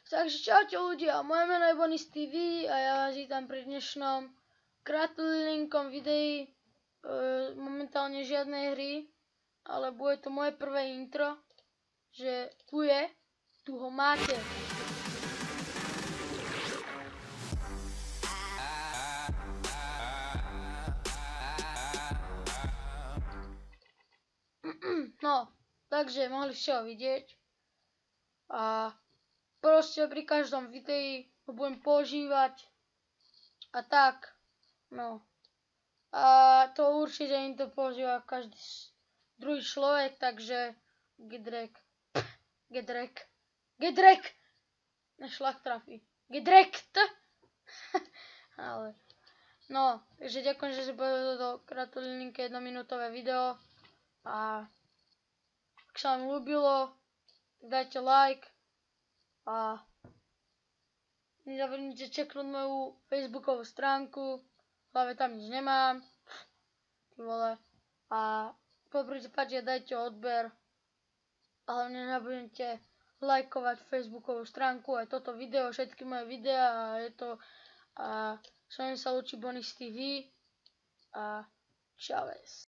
Takže čaute ľudia, moje meno je Bonis TV a ja vás vítam pri dnešnom kratulinkom videi. Momentálne žiadnej hry, ale bude to moje prvé intro, že tu ho máte. No, takže mohli ste ho vidieť a proste pri každom videi ho budem používať a tak, no. A to určite im to používa každý druhý človek, takže gedrek, nešlak trafí, gedrekt, ale, no, takže ďakujem, že si povedal toto kratulinké jednominútové video a ak sa vám ľúbilo, tak dajte like a nezabudnite čeknúť moju facebookovú stránku, hlavne tam nič nemám, ty vole, a po prípade dajte odber a hlavne nezabudnite lajkovať facebookovú stránku, aj toto video, všetky moje videá a je to a s vami sa lúči Bonis TV a čaves.